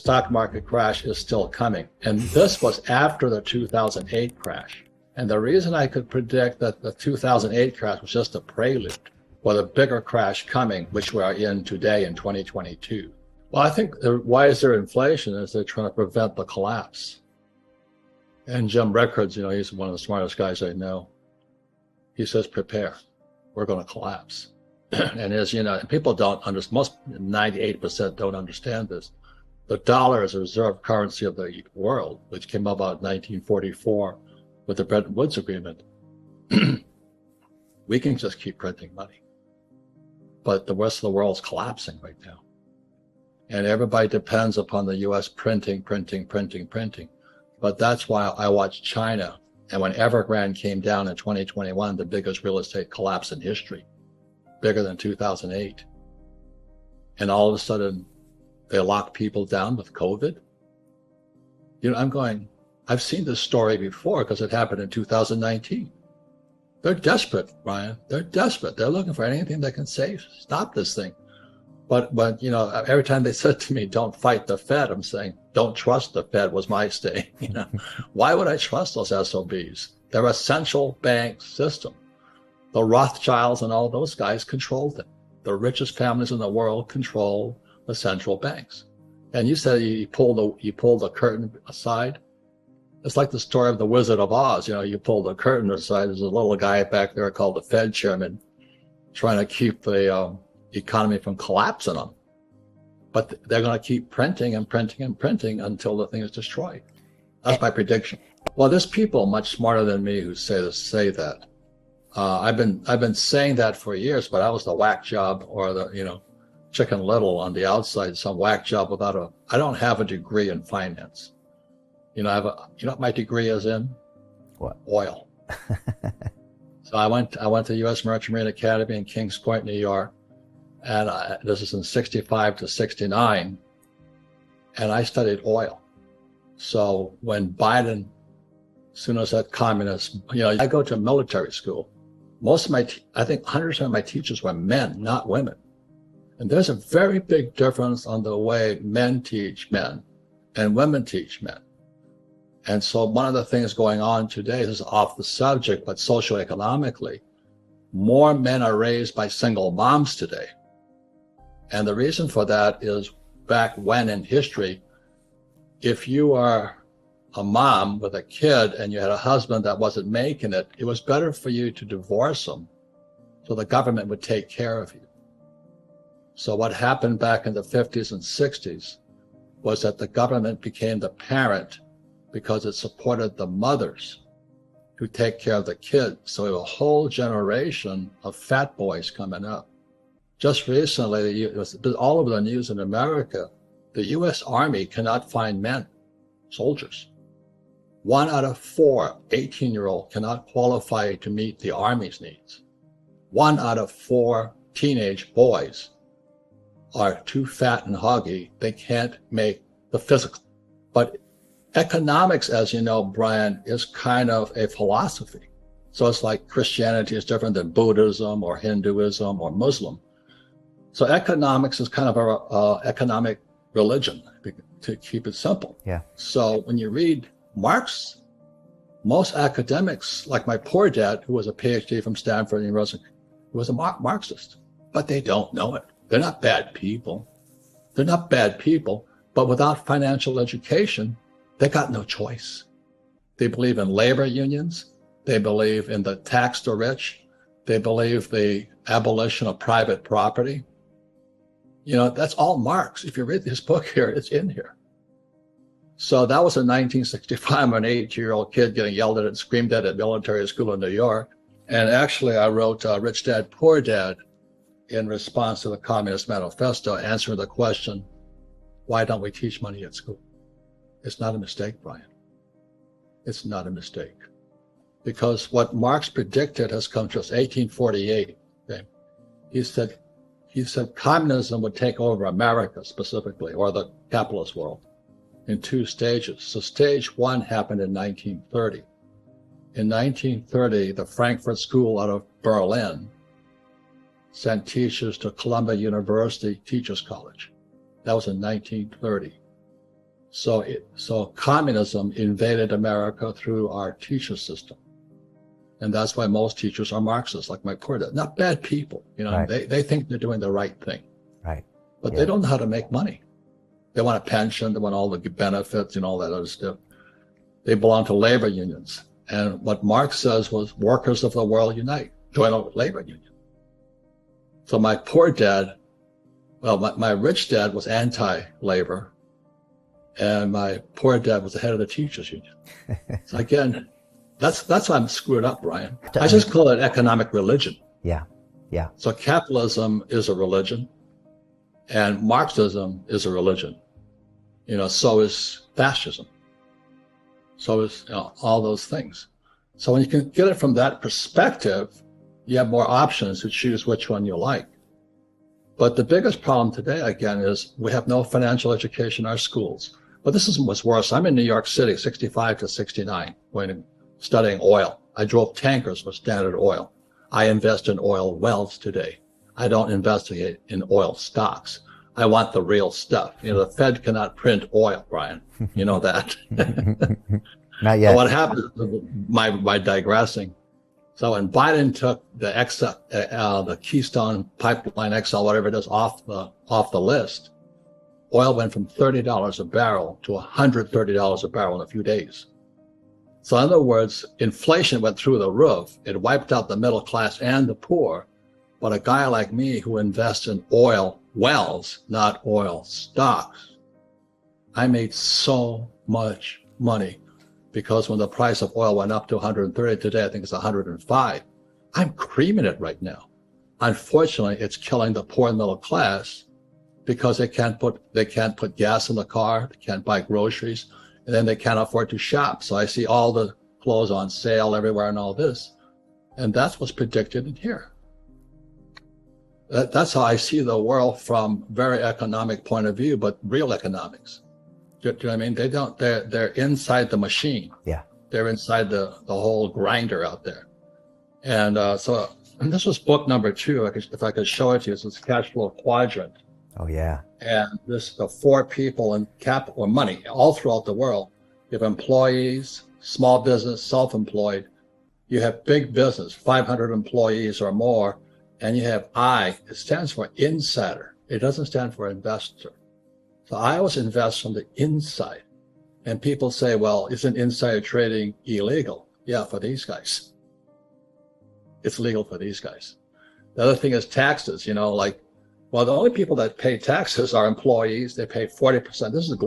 stock market crash is still coming. And this was after the 2008 crash. And the reason I could predict that the 2008 crash was just a prelude for the bigger crash coming, which we are in today in 2022. Well, I think why is there inflation is they're trying to prevent the collapse. And Jim Rickards, he's one of the smartest guys I know. He says, prepare, we're going to collapse. And as you know, people don't understand, most 98% don't understand this. The dollar is a reserve currency of the world, which came about in 1944 with the Bretton Woods Agreement. We can just keep printing money. But the rest of the world's collapsing right now. And everybody depends upon the US printing. But that's why I watch China. And when Evergrande came down in 2021, the biggest real estate collapse in history, bigger than 2008. And all of a sudden, they lock people down with COVID. I've seen this story before because it happened in 2019. They're desperate, Brian. They're desperate. They're looking for anything that can stop this thing. But every time they said to me, don't fight the Fed, I'm saying, don't trust the Fed was my stay. Why would I trust those SOBs? They're a central bank system. The Rothschilds and all those guys control them. The richest families in the world control the central banks. And you said you pull the curtain aside. It's like the story of the Wizard of Oz. You pull the curtain aside. There's a little guy back there called the Fed chairman trying to keep the economy from collapsing on. But they're going to keep printing until the thing is destroyed. That's my prediction. Well, there's people much smarter than me who say that. I've been saying that for years, but I was the whack job or the Chicken Little on the outside, some whack job I don't have a degree in finance. I have what my degree is in? What? Oil. So I went to U.S. Merchant Marine Academy in Kings Point, New York. And this is in 65 to 69. And I studied oil. So when Biden, as soon as that communist, I go to military school. Most of I think 100% of my teachers were men, not women. And there's a very big difference on the way men teach men and women teach men. And so one of the things going on today, this is off the subject, but socioeconomically, more men are raised by single moms today. And the reason for that is back when in history, if you are a mom with a kid and you had a husband that wasn't making it, it was better for you to divorce him so the government would take care of you. So what happened back in the 50s and 60s was that the government became the parent because it supported the mothers who take care of the kids. So we have a whole generation of fat boys coming up. Just recently, it was all over the news in America, the U.S. Army cannot find men, soldiers. 1 out of 4 18-year-olds cannot qualify to meet the Army's needs. 1 out of 4 teenage boys are too fat and huggy. They can't make the physical. But economics, as you know, Brian, is kind of a philosophy. So it's like Christianity is different than Buddhism or Hinduism or Muslim. So economics is kind of a economic religion, to keep it simple. Yeah. So when you read Marx, most academics, like my poor dad, who was a PhD from Stanford University, was a Marxist, but they don't know it. They're not bad people. They're not bad people, but without financial education, they got no choice. They believe in labor unions. They believe in the tax the rich. They believe the abolition of private property. That's all Marx. If you read his book here, it's in here. So that was in 1965. I'm an 8-year-old kid getting yelled at and screamed at military school in New York. And actually, I wrote Rich Dad, Poor Dad in response to the Communist Manifesto, answering the question, why don't we teach money at school? It's not a mistake, Brian. It's not a mistake. Because what Marx predicted has come to us, 1848. Okay? He said communism would take over America specifically, or the capitalist world, in 2 stages. So stage 1 happened in 1930. In 1930, the Frankfurt School out of Berlin sent teachers to Columbia University Teachers College. That was in 1930. So communism invaded America through our teacher system. And that's why most teachers are Marxists, like my poor dad. Not bad people, Right. they think they're doing the right thing, Right. but Yeah. they don't know how to make money. They want a pension, they want all the benefits and all that other stuff. They belong to labor unions. And what Marx says was, workers of the world unite, join a labor union. So my poor dad, well, my rich dad was anti-labor, and my poor dad was the head of the teachers union. So again, that's why I'm screwed up, Brian. I just call it economic religion. Yeah. Yeah. So capitalism is a religion, and Marxism is a religion. So is fascism. So is all those things. So when you can get it from that perspective, you have more options to choose which one you like. But the biggest problem today, again, is we have no financial education in our schools. But this is what's worse. I'm in New York City, 65 to 69, when studying oil. I drove tankers with Standard Oil. I invest in oil wells today. I don't investigate in oil stocks. I want the real stuff. The Fed cannot print oil, Brian. You know that. Not yet. So what happened, my digressing. So when Biden took the Keystone Pipeline XL, whatever it is, off the list, oil went from $30 a barrel to $130 a barrel in a few days. So in other words, inflation went through the roof. It wiped out the middle class and the poor. But a guy like me who invests in oil wells, not oil stocks, I made so much money, because when the price of oil went up to 130 today, I think it's 105. I'm creaming it right now. Unfortunately, it's killing the poor and middle class, because they can't put gas in the car, they can't buy groceries, and then they can't afford to shop. So I see all the clothes on sale everywhere and all this. And that's what's predicted in here. That's how I see the world from very economic point of view, but real economics. Do you know what I mean? They're inside the machine. Yeah. They're inside the whole grinder out there. And and this was book number 2. If I could show it to you, this is Cash Flow Quadrant. Oh, yeah. And the 4 people in capital or money all throughout the world. You have employees, small business, self-employed. You have big business, 500 employees or more. And you have I. It stands for insider. It doesn't stand for investor. So I always invest from the inside. And people say, well, isn't insider trading illegal? Yeah, for these guys. It's legal for these guys. The other thing is taxes, the only people that pay taxes are employees. They pay 40%. This is global.